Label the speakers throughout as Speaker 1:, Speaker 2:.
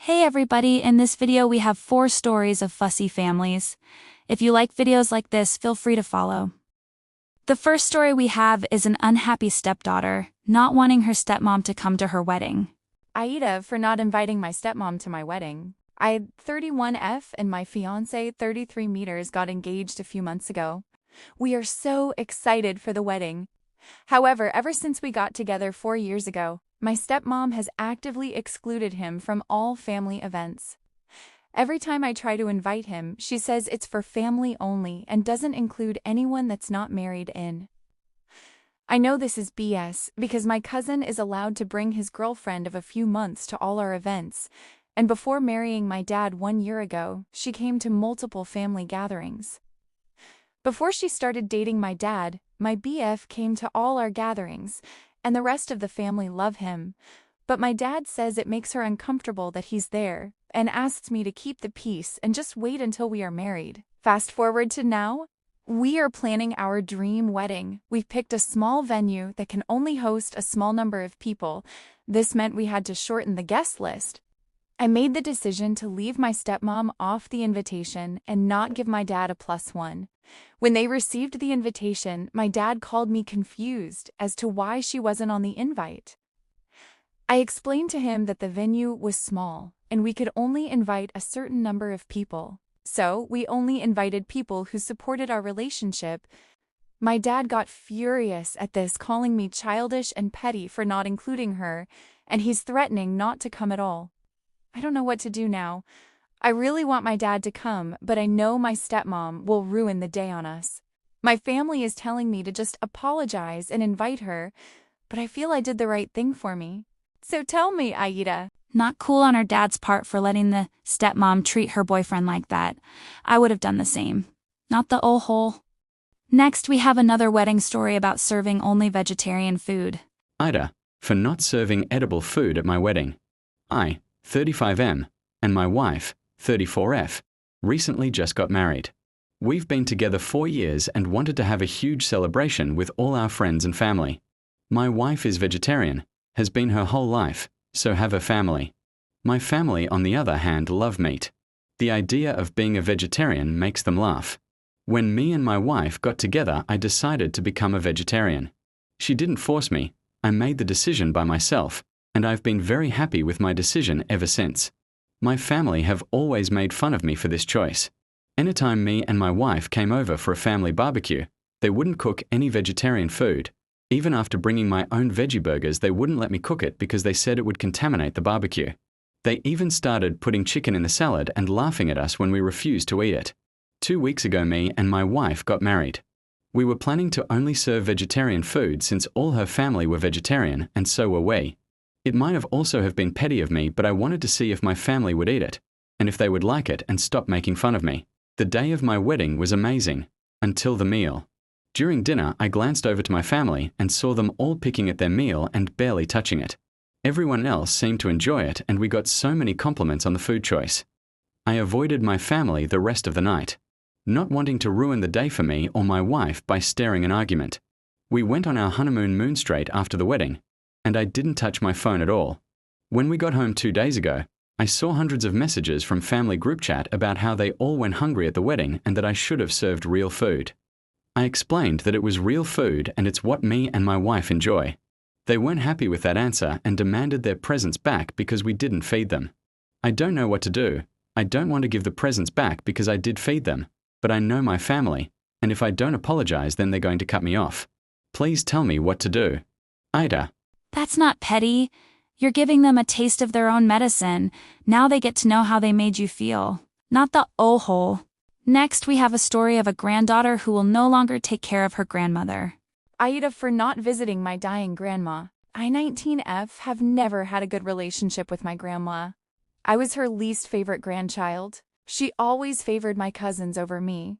Speaker 1: Hey everybody, in this video we have 4 stories of fussy families. If you like videos like this, feel free to follow. The first story we have is an unhappy stepdaughter, not wanting her stepmom to come to her wedding.
Speaker 2: AITA for not inviting my stepmom to my wedding. I 31F and my fiancé 33 meters got engaged a few months ago. We are so excited for the wedding. However, ever since we got together 4 years ago, my stepmom has actively excluded him from all family events. Every time I try to invite him, she says it's for family only and doesn't include anyone that's not married in. I know this is BS because my cousin is allowed to bring his girlfriend of a few months to all our events, and before marrying my dad 1 year ago, she came to multiple family gatherings. Before she started dating my dad, my BF came to all our gatherings, and the rest of the family love him, but my dad says it makes her uncomfortable that he's there, and asks me to keep the peace and just wait until we are married. Fast forward to now, we are planning our dream wedding. We've picked a small venue that can only host a small number of people. This meant we had to shorten the guest list. I made the decision to leave my stepmom off the invitation and not give my dad a +1. When they received the invitation, my dad called me confused as to why she wasn't on the invite. I explained to him that the venue was small and we could only invite a certain number of people, so we only invited people who supported our relationship. My dad got furious at this, calling me childish and petty for not including her, and he's threatening not to come at all. I don't know what to do now. I really want my dad to come, but I know my stepmom will ruin the day on us. My family is telling me to just apologize and invite her, but I feel I did the right thing for me. So tell me, AITA.
Speaker 1: Not cool on her dad's part for letting the stepmom treat her boyfriend like that. I would have done the same. Not the hole. Next, we have another wedding story about serving only vegetarian food.
Speaker 3: AITA for not serving edible food at my wedding. I, 35M, and my wife, 34F, recently just got married. We've been together 4 years and wanted to have a huge celebration with all our friends and family. My wife is vegetarian, has been her whole life, so have her family. My family, on the other hand, love meat. The idea of being a vegetarian makes them laugh. When me and my wife got together, I decided to become a vegetarian. She didn't force me. I made the decision by myself, and I've been very happy with my decision ever since. My family have always made fun of me for this choice. Anytime me and my wife came over for a family barbecue, they wouldn't cook any vegetarian food. Even after bringing my own veggie burgers, they wouldn't let me cook it because they said it would contaminate the barbecue. They even started putting chicken in the salad and laughing at us when we refused to eat it. 2 weeks ago, me and my wife got married. We were planning to only serve vegetarian food since all her family were vegetarian, and so were we. It might have also have been petty of me, but I wanted to see if my family would eat it, and if they would like it and stop making fun of me. The day of my wedding was amazing, until the meal. During dinner, I glanced over to my family and saw them all picking at their meal and barely touching it. Everyone else seemed to enjoy it, and we got so many compliments on the food choice. I avoided my family the rest of the night, not wanting to ruin the day for me or my wife by starting an argument. We went on our honeymoon moon straight after the wedding, and I didn't touch my phone at all. When we got home 2 days ago, I saw hundreds of messages from family group chat about how they all went hungry at the wedding and that I should have served real food. I explained that it was real food and it's what me and my wife enjoy. They weren't happy with that answer and demanded their presents back because we didn't feed them. I don't know what to do. I don't want to give the presents back because I did feed them, but I know my family, and if I don't apologize, then they're going to cut me off. Please tell me what to do. AITA.
Speaker 1: That's not petty. You're giving them a taste of their own medicine. Now they get to know how they made you feel. Not the hole. Next, we have a story of a granddaughter who will no longer take care of her grandmother.
Speaker 2: AITA for not visiting my dying grandma. I 19F have never had a good relationship with my grandma. I was her least favorite grandchild. She always favored my cousins over me.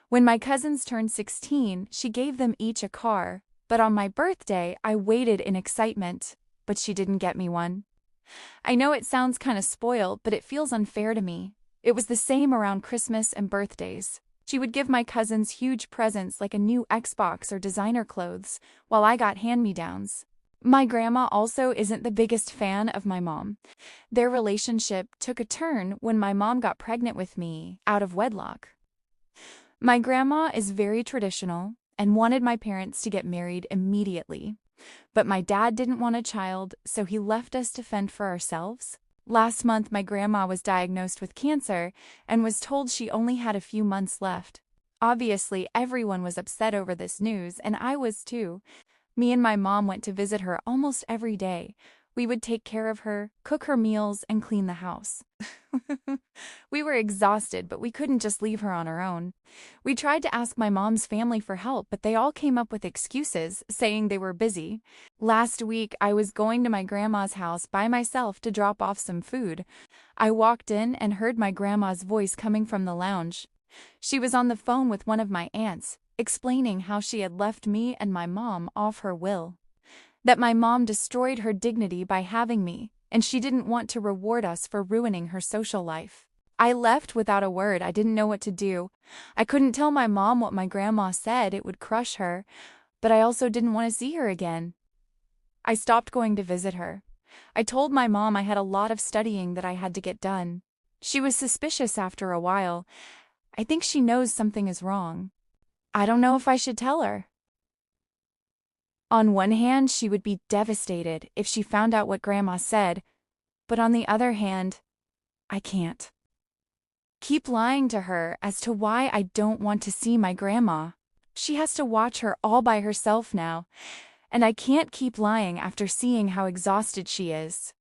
Speaker 2: When my cousins turned 16, she gave them each a car, but on my birthday, I waited in excitement, but she didn't get me one. I know it sounds kind of spoiled, but it feels unfair to me. It was the same around Christmas and birthdays. She would give my cousins huge presents like a new Xbox or designer clothes, while I got hand-me-downs. My grandma also isn't the biggest fan of my mom. Their relationship took a turn when my mom got pregnant with me out of wedlock. My grandma is very traditional and wanted my parents to get married immediately. But my dad didn't want a child, so he left us to fend for ourselves. Last month, my grandma was diagnosed with cancer and was told she only had a few months left. Obviously, everyone was upset over this news, and I was too. Me and my mom went to visit her almost every day. We would take care of her, cook her meals, and clean the house. We were exhausted, but we couldn't just leave her on her own. We tried to ask my mom's family for help, but they all came up with excuses, saying they were busy. Last week, I was going to my grandma's house by myself to drop off some food. I walked in and heard my grandma's voice coming from the lounge. She was on the phone with one of my aunts, explaining how she had left me and my mom off her will. That my mom destroyed her dignity by having me, and she didn't want to reward us for ruining her social life. I left without a word. I didn't know what to do. I couldn't tell my mom what my grandma said. It would crush her, but I also didn't want to see her again. I stopped going to visit her. I told my mom I had a lot of studying that I had to get done. She was suspicious after a while. I think she knows something is wrong. I don't know if I should tell her. On one hand, she would be devastated if she found out what Grandma said, but on the other hand, I can't keep lying to her as to why I don't want to see my grandma. She has to watch her all by herself now, and I can't keep lying after seeing how exhausted she is.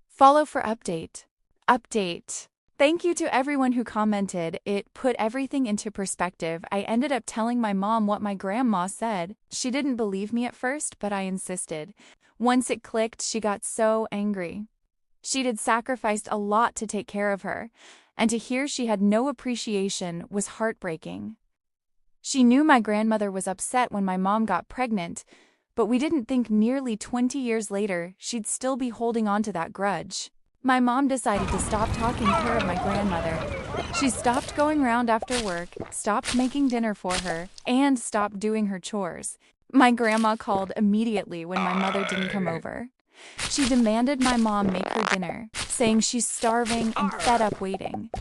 Speaker 2: Follow for update. Update. Thank you to everyone who commented. It put everything into perspective. I ended up telling my mom what my grandma said. She didn't believe me at first, but I insisted. Once it clicked, she got so angry. She'd sacrificed a lot to take care of her, and to hear she had no appreciation was heartbreaking. She knew my grandmother was upset when my mom got pregnant, but we didn't think nearly 20 years later she'd still be holding on to that grudge. My mom decided to stop taking care of my grandmother. She stopped going round after work, stopped making dinner for her, and stopped doing her chores. My grandma called immediately when my mother didn't come over. She demanded my mom make her dinner, saying she's starving and fed up waiting.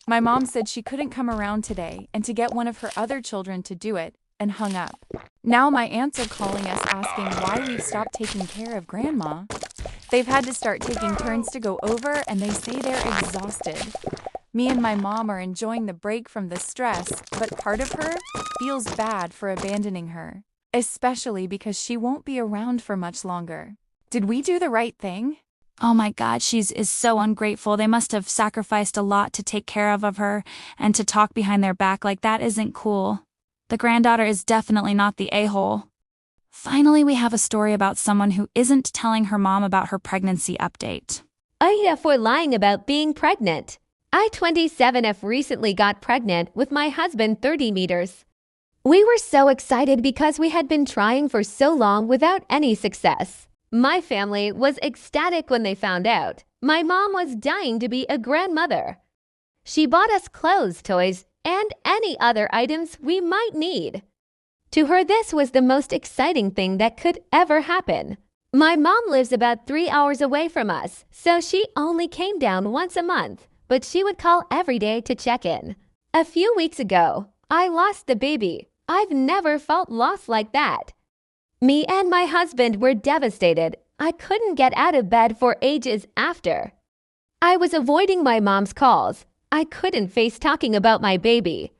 Speaker 2: My mom said she couldn't come around today and to get one of her other children to do it, and hung up. Now my aunts are calling us asking why we've stopped taking care of Grandma. They've had to start taking turns to go over, and they say they're exhausted. Me and my mom are enjoying the break from the stress, but part of her feels bad for abandoning her, especially because she won't be around for much longer. Did we do the right thing?
Speaker 1: Oh my God, is so ungrateful. They must have sacrificed a lot to take care of her, and to talk behind their back like that isn't cool. The granddaughter is definitely not the a-hole. Finally, we have a story about someone who isn't telling her mom about her pregnancy update.
Speaker 4: AITA for lying about being pregnant. I, 27F, recently got pregnant with my husband, 30 meters. We were so excited because we had been trying for so long without any success. My family was ecstatic when they found out. My mom was dying to be a grandmother. She bought us clothes, toys, and any other items we might need. To her, this was the most exciting thing that could ever happen. My mom lives about 3 hours away from us, so she only came down once a month, but she would call every day to check in. A few weeks ago, I lost the baby. I've never felt lost like that. Me and my husband were devastated. I couldn't get out of bed for ages after. I was avoiding my mom's calls. I couldn't face talking about my baby.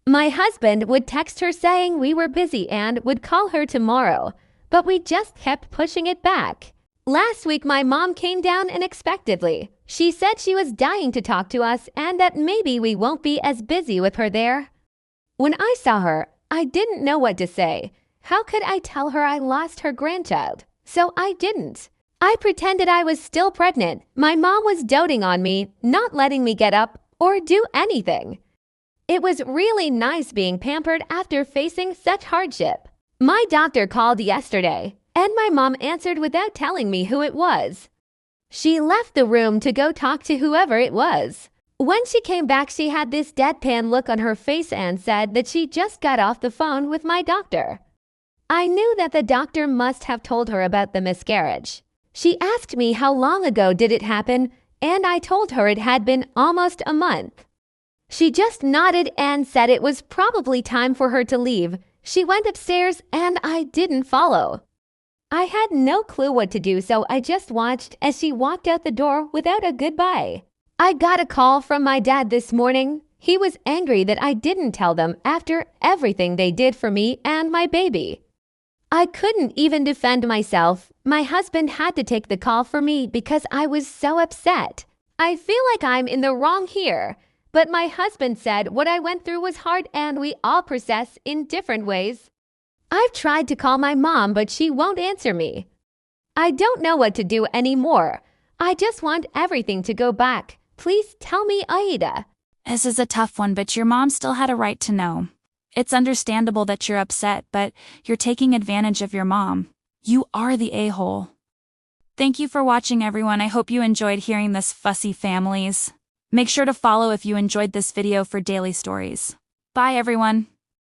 Speaker 4: My husband would text her saying we were busy and would call her tomorrow, but we just kept pushing it back. Last week, my mom came down unexpectedly. She said she was dying to talk to us and that maybe we won't be as busy with her there. When I saw her, I didn't know what to say. How could I tell her I lost her grandchild? So I didn't. I pretended I was still pregnant. My mom was doting on me, not letting me get up or do anything. It was really nice being pampered after facing such hardship. My doctor called yesterday, and my mom answered without telling me who it was. She left the room to go talk to whoever it was. When she came back, she had this deadpan look on her face and said that she just got off the phone with my doctor. I knew that the doctor must have told her about the miscarriage. She asked me how long ago did it happen, and I told her it had been almost a month. She just nodded and said it was probably time for her to leave. She went upstairs and I didn't follow. I had no clue what to do, so I just watched as she walked out the door without a goodbye. I got a call from my dad this morning. He was angry that I didn't tell them after everything they did for me and my baby. I couldn't even defend myself. My husband had to take the call for me because I was so upset. I feel like I'm in the wrong here. But my husband said what I went through was hard and we all process in different ways. I've tried to call my mom, but she won't answer me. I don't know what to do anymore. I just want everything to go back. Please tell me, AITA.
Speaker 1: This is a tough one, but your mom still had a right to know. It's understandable that you're upset, but you're taking advantage of your mom. You are the a-hole. Thank you for watching, everyone. I hope you enjoyed hearing this fussy families. Make sure to follow if you enjoyed this video for daily stories. Bye, everyone.